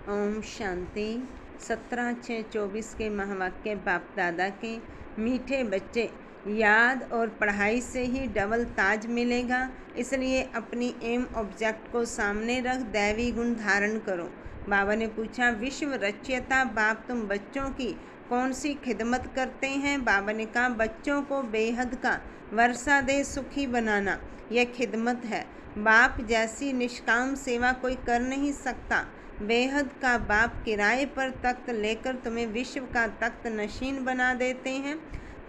ओम शांति। 17/6/24 के महावाक्य बाप दादा के। मीठे बच्चे, याद और पढ़ाई से ही डबल ताज मिलेगा, इसलिए अपनी एम ऑब्जेक्ट को सामने रख दैवी गुण धारण करो। बाबा ने पूछा, विश्व रचयिता बाप तुम बच्चों की कौन सी खिदमत करते हैं? बाबा ने कहा, बच्चों को बेहद का वर्षा दे सुखी बनाना, यह खिदमत है। बाप जैसी निष्काम सेवा कोई कर नहीं सकता। बेहद का बाप किराए पर तख्त लेकर तुम्हें विश्व का तख्त नशीन बना देते हैं।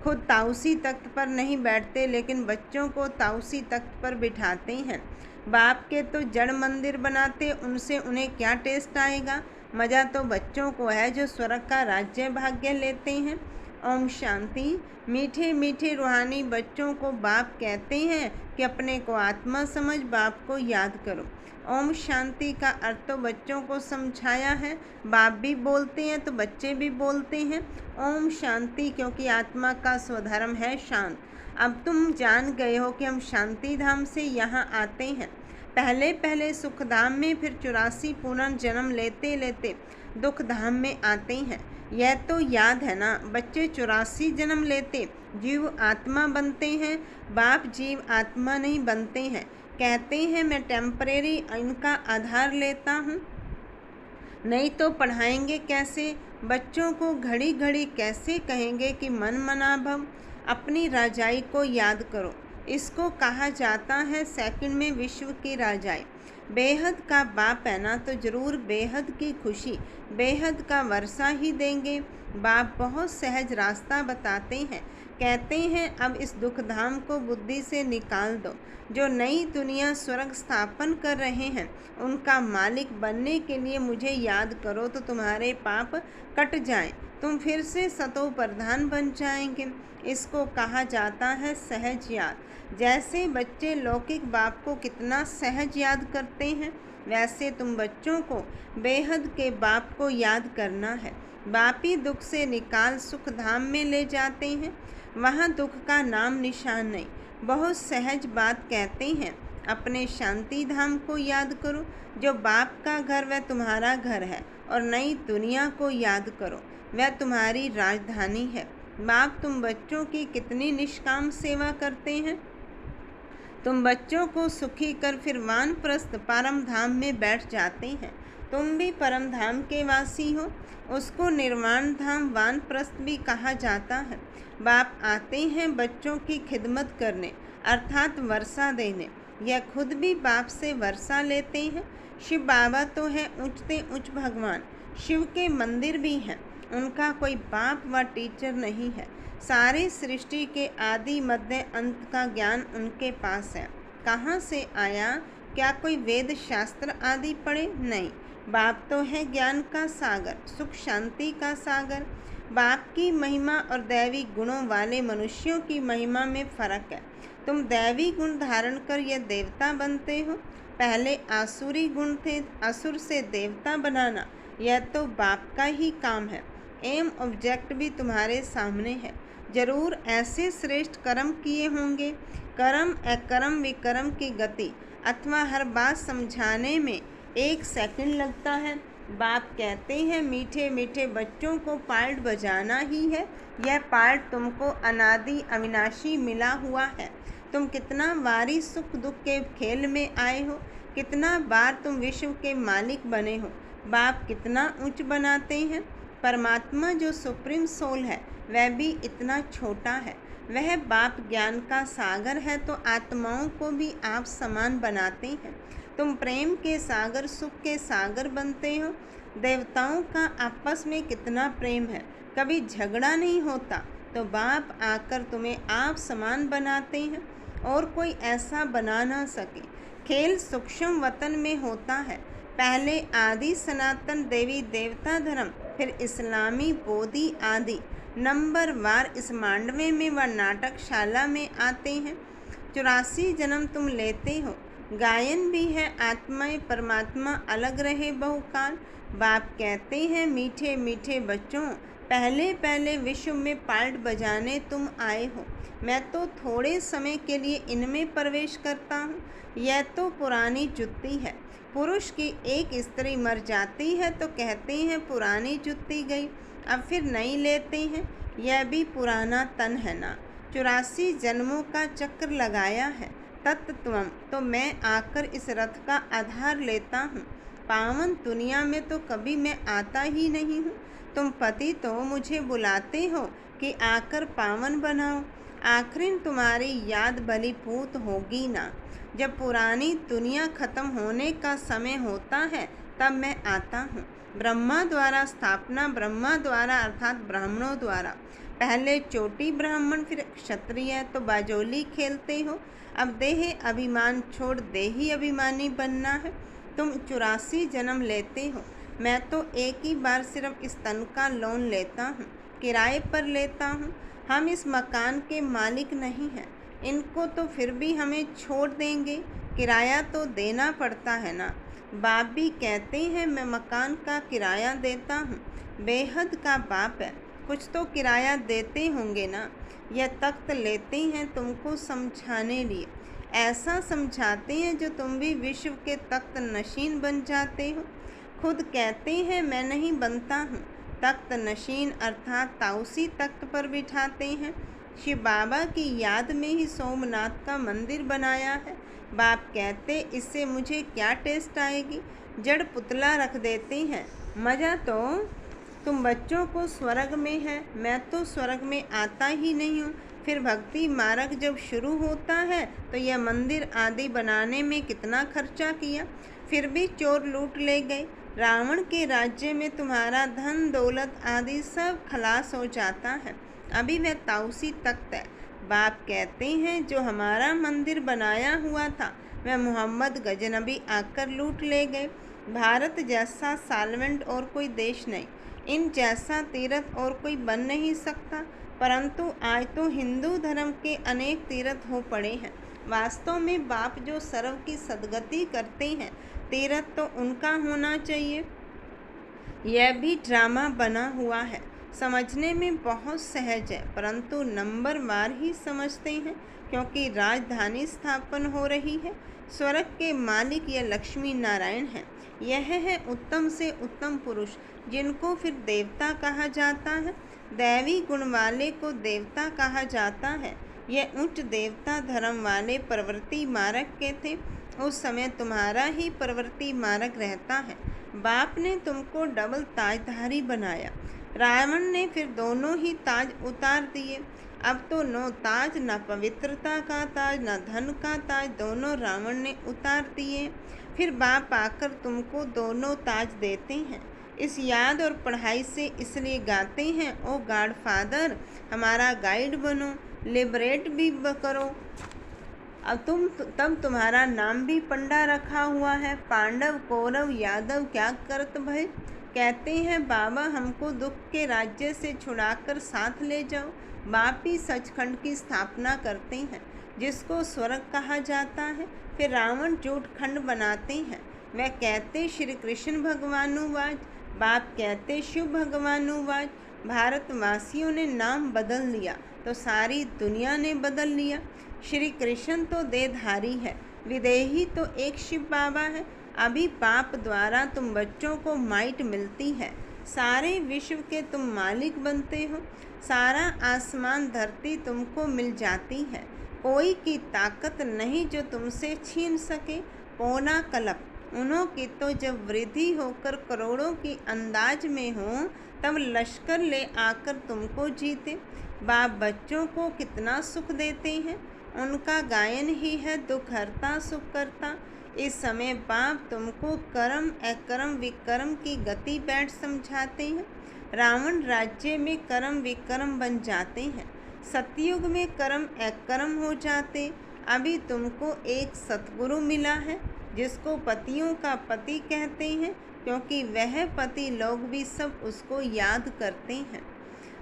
खुद ताउसी तख्त पर नहीं बैठते, लेकिन बच्चों को ताउसी तख्त पर बिठाते हैं। बाप के तो जड़ मंदिर बनाते, उनसे उन्हें क्या टेस्ट आएगा? मज़ा तो बच्चों को है जो स्वर्ग का राज्य भाग्य लेते हैं। ओम शांति। मीठे मीठे रूहानी बच्चों को बाप कहते हैं कि अपने को आत्मा समझ बाप को याद करो। ओम शांति का अर्थ तो बच्चों को समझाया है। बाप भी बोलते हैं तो बच्चे भी बोलते हैं ओम शांति, क्योंकि आत्मा का स्वधर्म है शांत। अब तुम जान गए हो कि हम शांति धाम से यहाँ आते हैं। पहले पहले सुख धाम में, फिर 84 पुनर्जन्म लेते लेते दुख धाम में आते हैं। यह तो याद है ना? बच्चे 84 जन्म लेते जीव आत्मा बनते हैं। बाप जीव आत्मा नहीं बनते हैं। कहते हैं मैं टेम्परेरी इनका आधार लेता हूँ, नहीं तो पढ़ाएंगे कैसे? बच्चों को घड़ी घड़ी कैसे कहेंगे कि मन मना भव? अपनी राजाई को याद करो। इसको कहा जाता है सेकंड में विश्व की राजाई। बेहद का बाप है ना, तो ज़रूर बेहद की खुशी, बेहद का वर्षा ही देंगे। बाप बहुत सहज रास्ता बताते हैं। कहते हैं अब इस दुख धाम को बुद्धि से निकाल दो। जो नई दुनिया स्वर्ग स्थापन कर रहे हैं, उनका मालिक बनने के लिए मुझे याद करो तो तुम्हारे पाप कट जाएं। तुम फिर से सतो प्रधान बन जाएंगे। इसको कहा जाता है सहज याद। जैसे बच्चे लौकिक बाप को कितना सहज याद करते हैं, वैसे तुम बच्चों को बेहद के बाप को याद करना है। बाप ही दुख से निकाल सुख धाम में ले जाते हैं। वहाँ दुख का नाम निशान नहीं। बहुत सहज बात कहते हैं, अपने शांति धाम को याद करो। जो बाप का घर वह तुम्हारा घर है, और नई दुनिया को याद करो, वह तुम्हारी राजधानी है। बाप तुम बच्चों की कितनी निष्काम सेवा करते हैं। तुम बच्चों को सुखी कर फिर वानप्रस्थ परम धाम में बैठ जाते हैं। तुम भी परम धाम के वासी हो। उसको निर्वाण धाम वानप्रस्थ भी कहा जाता है। बाप आते हैं बच्चों की खिदमत करने, अर्थात वर्षा देने। यह खुद भी बाप से वर्षा लेते हैं। शिव बाबा तो है ऊंचते ऊंच भगवान। शिव के मंदिर भी हैं। उनका कोई बाप व टीचर नहीं है। सारी सृष्टि के आदि मध्य अंत का ज्ञान उनके पास है। कहाँ से आया? क्या कोई वेद शास्त्र आदि पढ़े? नहीं। बाप तो है ज्ञान का सागर, सुख शांति का सागर। बाप की महिमा और दैवी गुणों वाले मनुष्यों की महिमा में फर्क है। तुम दैवी गुण धारण कर यह देवता बनते हो। पहले आसुरी गुण थे, असुर से देवता बनाना यह तो बाप का ही काम है। एम ऑब्जेक्ट भी तुम्हारे सामने है। जरूर ऐसे श्रेष्ठ कर्म किए होंगे। कर्म अकर्म विकर्म की गति अथवा हर बात समझाने में 1 सेकंड लगता है। बाप कहते हैं मीठे मीठे बच्चों को पार्ट बजाना ही है। यह पार्ट तुमको अनादि अविनाशी मिला हुआ है। तुम कितना बारी सुख दुख के खेल में आए हो, कितना बार तुम विश्व के मालिक बने हो। बाप कितना ऊंच बनाते हैं। परमात्मा जो सुप्रीम सोल है, वह भी इतना छोटा है। वह बाप ज्ञान का सागर है, तो आत्माओं को भी आप समान बनाते हैं। तुम प्रेम के सागर, सुख के सागर बनते हो। देवताओं का आपस में कितना प्रेम है, कभी झगड़ा नहीं होता। तो बाप आकर तुम्हें आप समान बनाते हैं, और कोई ऐसा बना ना सके। खेल सूक्ष्म वतन में होता है। पहले आदि सनातन देवी देवता धर्म, फिर इस्लामी बोधि आदि नंबर वार इस मांडवे में व नाटकशाला में आते हैं। 84 जन्म तुम लेते हो। गायन भी है आत्माएं परमात्मा अलग रहे बहुकाल। बाप कहते हैं मीठे मीठे बच्चों, पहले पहले विश्व में पार्ट बजाने तुम आए हो। मैं तो थोड़े समय के लिए इनमें प्रवेश करता हूँ। यह तो पुरानी जुत्ती है। पुरुष की एक स्त्री मर जाती है तो कहते हैं पुरानी जुत्ती गई, अब फिर नई लेते हैं। यह भी पुराना तन है ना। 84 जन्मों का चक्र लगाया है तत्त्वम, तो मैं आकर इस रथ का आधार लेता हूँ। पावन दुनिया में तो कभी मैं आता ही नहीं हूँ। तुम पति तो मुझे बुलाते हो कि आकर पावन बनाओ, आखिर तुम्हारी याद बलिपूत होगी ना। जब पुरानी दुनिया खत्म होने का समय होता है तब मैं आता हूँ। ब्रह्मा द्वारा स्थापना, ब्रह्मा द्वारा अर्थात ब्राह्मणों द्वारा। पहले चोटी ब्राह्मण फिर क्षत्रिय, तो बाजोली खेलते हो। अब देह अभिमान छोड़ देही अभिमानी बनना है। तुम 84 जन्म लेते हो, मैं तो एक ही बार सिर्फ इस तन का लोन लेता हूँ, किराए पर लेता हूँ। हम इस मकान के मालिक नहीं हैं, इनको तो फिर भी हमें छोड़ देंगे, किराया तो देना पड़ता है ना। बाप भी कहते हैं मैं मकान का किराया देता हूँ, बेहद का बाप है, कुछ तो किराया देते होंगे ना। यह तख्त लेते हैं तुमको समझाने लिए, ऐसा समझाते हैं जो तुम भी विश्व के तख्त नशीन बन जाते हो। खुद कहते हैं मैं नहीं बनता हूँ, तख्त नशीन अर्थात ताउसी तख्त पर बिठाते हैं। शिव बाबा की याद में ही सोमनाथ का मंदिर बनाया है। बाप कहते इससे मुझे क्या टेस्ट आएगी, जड़ पुतला रख देते हैं। मज़ा तो तुम बच्चों को स्वर्ग में है, मैं तो स्वर्ग में आता ही नहीं हूँ। फिर भक्ति मार्ग जब शुरू होता है तो यह मंदिर आदि बनाने में कितना खर्चा किया, फिर भी चोर लूट ले गए। रावण के राज्य में तुम्हारा धन दौलत आदि सब खलास हो जाता है। अभी वह ताउसी तख्त है। बाप कहते हैं जो हमारा मंदिर बनाया हुआ था वह मोहम्मद गजनबी आकर लूट ले गए। भारत जैसा साल्वेंट और कोई देश नहीं, इन जैसा तीर्थ और कोई बन नहीं सकता। परंतु आज तो हिंदू धर्म के अनेक तीर्थ हो पड़े हैं। वास्तव में बाप जो सर्व की सदगति करते हैं, तीर्थ तो उनका होना चाहिए। यह भी ड्रामा बना हुआ है, समझने में बहुत सहज है, परंतु नंबर वार ही समझते हैं, क्योंकि राजधानी स्थापन हो रही है। स्वर्ग के मालिक यह लक्ष्मी नारायण हैं। यह है उत्तम से उत्तम पुरुष, जिनको फिर देवता कहा जाता है। दैवी गुण वाले को देवता कहा जाता है। यह उच्च देवता धर्म वाले प्रवृत्ति मार्ग के थे। उस समय तुम्हारा ही प्रवृत्ति मार्ग रहता है। बाप ने तुमको डबल ताजधारी बनाया, रावण ने फिर दोनों ही ताज उतार दिए। अब तो नो ताज, न पवित्रता का ताज न धन का ताज, दोनों रावण ने उतार दिए। फिर बाप आकर तुमको दोनों ताज देते हैं। इस याद और पढ़ाई से इसलिए गाते हैं ओ गॉड फादर हमारा गाइड बनो, लिबरेट भी करो। अब तब तुम्हारा नाम भी पंडा रखा हुआ है। पांडव कौरव यादव क्या करत भय, कहते हैं बाबा हमको दुख के राज्य से छुड़ाकर साथ ले जाओ। बाप ही सचखंड की स्थापना करते हैं, जिसको स्वर्ग कहा जाता है। फिर रावण झूठ खंड बनाते हैं। वह कहते श्री कृष्ण भगवानुवाच, बाप कहते शिव भगवानुवाच। भारतवासियों ने नाम बदल लिया तो सारी दुनिया ने बदल लिया। श्री कृष्ण तो देहधारी है, विदेही तो एक शिव बाबा है। अभी बाप द्वारा तुम बच्चों को माइट मिलती है, सारे विश्व के तुम मालिक बनते हो। सारा आसमान धरती तुमको मिल जाती है, कोई की ताकत नहीं जो तुमसे छीन सके। पौना कल्प उन्हों की तो जब वृद्धि होकर करोड़ों की अंदाज में हो तब लश्कर ले आकर तुमको जीते। बाप बच्चों को कितना सुख देते हैं, उनका गायन ही है दुख हरता सुख करता। इस समय बाप तुमको कर्म अकर्म विकर्म की गति बैठ समझाते हैं। रावण राज्य में कर्म विकर्म बन जाते हैं, सतयुग में कर्म अकर्म हो जाते। अभी तुमको एक सतगुरु मिला है, जिसको पतियों का पति कहते हैं, क्योंकि वह पति लोग भी सब उसको याद करते हैं।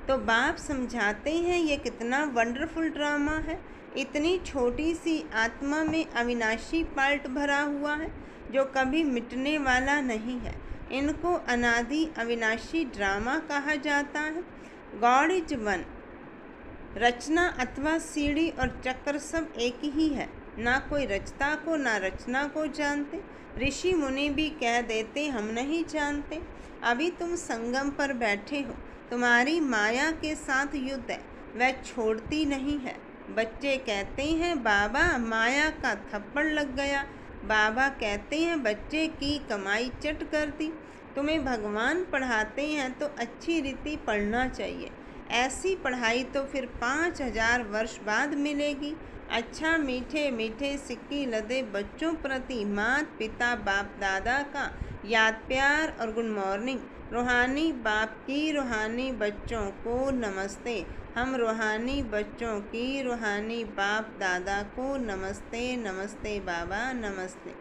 तो बाप समझाते हैं ये कितना वंडरफुल ड्रामा है। इतनी छोटी सी आत्मा में अविनाशी पार्ट भरा हुआ है, जो कभी मिटने वाला नहीं है। इनको अनादि अविनाशी ड्रामा कहा जाता है। God is one. रचना अथवा सीढ़ी और चक्र सब एक ही है। ना कोई रचता को ना रचना को जानते। ऋषि मुनि भी कह देते हम नहीं जानते। अभी तुम संगम पर बैठे हो, तुम्हारी माया के साथ युद्ध है, वह छोड़ती नहीं है। बच्चे कहते हैं बाबा माया का थप्पड़ लग गया। बाबा कहते हैं बच्चे की कमाई चट कर दी। तुम्हें भगवान पढ़ाते हैं तो अच्छी रीति पढ़ना चाहिए। ऐसी पढ़ाई तो फिर 5000 वर्ष बाद मिलेगी। अच्छा मीठे मीठे सिक्की लदे बच्चों प्रति माता पिता बाप दादा का याद प्यार और गुड मॉर्निंग। रूहानी बाप की रूहानी बच्चों को नमस्ते। हम रूहानी बच्चों की रूहानी बाप दादा को नमस्ते। नमस्ते बाबा नमस्ते।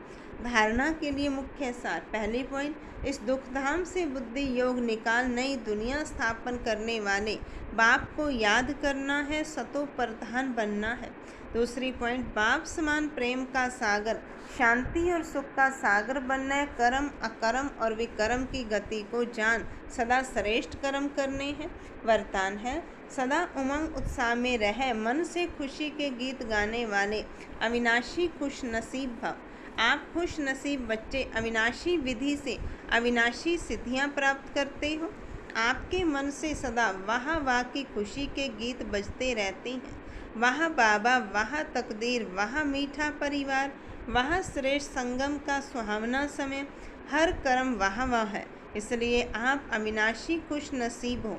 धारणा के लिए मुख्य सार। पहली पॉइंट, इस दुखधाम से बुद्धि योग निकाल नई दुनिया स्थापन करने वाले बाप को याद करना है, सतो प्रधान बनना है। दूसरी पॉइंट, बाप समान प्रेम का सागर, शांति और सुख का सागर बनना है। कर्म अकर्म और विकर्म की गति को जान सदा श्रेष्ठ कर्म करने हैं। वरदान है, सदा उमंग उत्साह में रह, मन से खुशी के गीत गाने वाले अविनाशी खुश नसीब भव। आप खुश नसीब बच्चे अविनाशी विधि से अविनाशी सिद्धियां प्राप्त करते हो। आपके मन से सदा वाह वाह की खुशी के गीत बजते रहते हैं। वाह बाबा, वाह तकदीर, वाह मीठा परिवार, वाह श्रेष्ठ संगम का सुहावना समय। हर कर्म वाह वाह है, इसलिए आप अविनाशी खुश नसीब हो।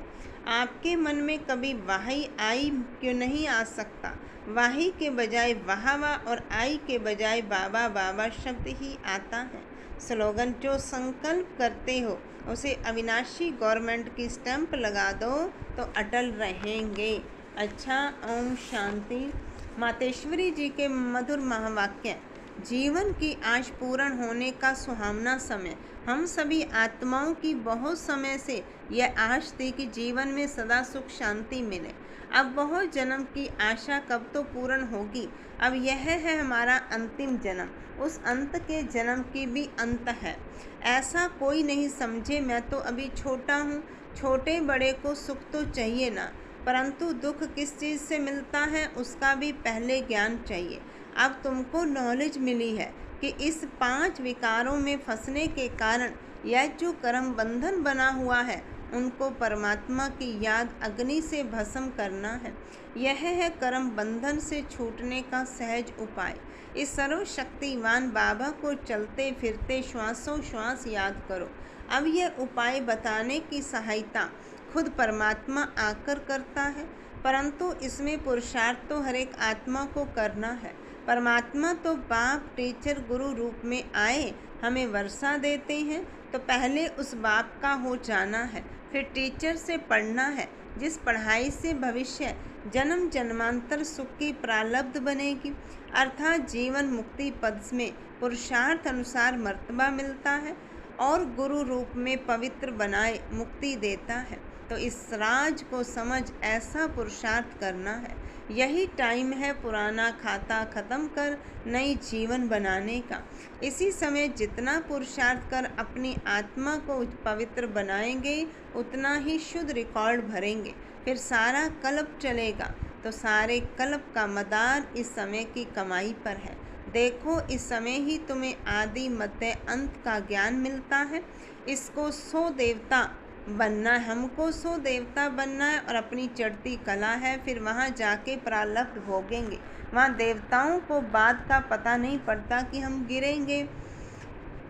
आपके मन में कभी वाही आई क्यों नहीं आ सकता? वाही के बजाय वाह वाह और आई के बजाय बाबा बाबा शब्द ही आता है। स्लोगन, जो संकल्प करते हो उसे अविनाशी गवर्नमेंट की स्टैंप लगा दो तो अटल रहेंगे। अच्छा, ओम शांति। मातेश्वरी जी के मधुर महावाक्य। जीवन की आश पूर्ण होने का सुहावना समय। हम सभी आत्माओं की बहुत समय से यह आश थी कि जीवन में सदा सुख शांति मिले। अब बहुत जन्म की आशा कब तो पूर्ण होगी। अब यह है हमारा अंतिम जन्म। उस अंत के जन्म की भी अंत है, ऐसा कोई नहीं समझे। मैं तो अभी छोटा हूँ। छोटे बड़े को सुख तो चाहिए ना, परंतु दुख किस चीज़ से मिलता है उसका भी पहले ज्ञान चाहिए। अब तुमको नॉलेज मिली है कि इस 5 विकारों में फंसने के कारण यह जो कर्म बंधन बना हुआ है उनको परमात्मा की याद अग्नि से भस्म करना है। यह है कर्म बंधन से छूटने का सहज उपाय। इस सर्वशक्तिवान बाबा को चलते फिरते श्वासों श्वास याद करो। अब यह उपाय बताने की सहायता खुद परमात्मा आकर करता है, परंतु इसमें पुरुषार्थ तो हर एक आत्मा को करना है। परमात्मा तो बाप टीचर गुरु रूप में आए हमें वर्षा देते हैं, तो पहले उस बाप का हो जाना है, फिर टीचर से पढ़ना है, जिस पढ़ाई से भविष्य जन्म जन्मांतर सुख की प्रारब्ध बनेगी, अर्थात जीवन मुक्ति पद में पुरुषार्थ अनुसार मर्तबा मिलता है और गुरु रूप में पवित्र बनाए मुक्ति देता है। तो इस राज को समझ ऐसा पुरुषार्थ करना है। यही टाइम है पुराना खाता ख़त्म कर नई जीवन बनाने का। इसी समय जितना पुरुषार्थ कर अपनी आत्मा को पवित्र बनाएंगे उतना ही शुद्ध रिकॉर्ड भरेंगे। फिर सारा कल्प चलेगा, तो सारे कल्प का मदार इस समय की कमाई पर है। देखो, इस समय ही तुम्हें आदि मध्य अंत का ज्ञान मिलता है। इसको 100 देवता बनना है, हमको 100 देवता बनना है और अपनी चढ़ती कला है। फिर वहाँ जाके प्रारब्ध भोगेंगे। वहाँ देवताओं को बात का पता नहीं पड़ता कि हम गिरेंगे।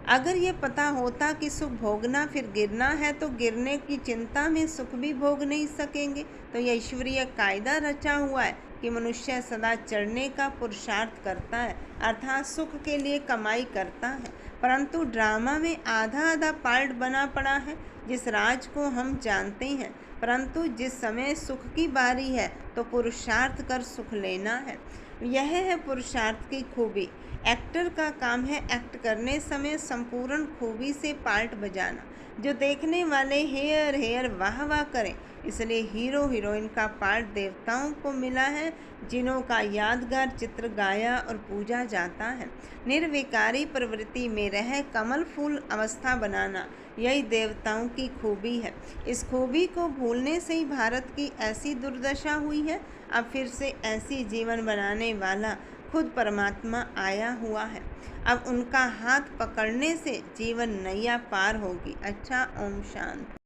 अगर ये पता होता कि सुख भोगना फिर गिरना है तो गिरने की चिंता में सुख भी भोग नहीं सकेंगे। तो यह ईश्वरीय कायदा रचा हुआ है कि मनुष्य सदा चढ़ने का पुरुषार्थ करता है, अर्थात सुख के लिए कमाई करता है। परंतु ड्रामा में आधा आधा पार्ट बना पड़ा है, जिस राज को हम जानते हैं। परंतु जिस समय सुख की बारी है तो पुरुषार्थ कर सुख लेना है। यह है पुरुषार्थ की खूबी। एक्टर का काम है एक्ट करने समय संपूर्ण खूबी से पार्ट बजाना, जो देखने वाले हेयर हेयर वाह वाह करें। इसलिए हीरो हीरोइन का पार्ट देवताओं को मिला है, जिन्हों का यादगार चित्र गाया और पूजा जाता है। निर्विकारी प्रवृत्ति में रह कमल फूल अवस्था बनाना, यही देवताओं की खूबी है। इस खूबी को भूलने से ही भारत की ऐसी दुर्दशा हुई है। अब फिर से ऐसी जीवन बनाने वाला खुद परमात्मा आया हुआ है। अब उनका हाथ पकड़ने से जीवन नैया पार होगी। अच्छा, ओम शांति।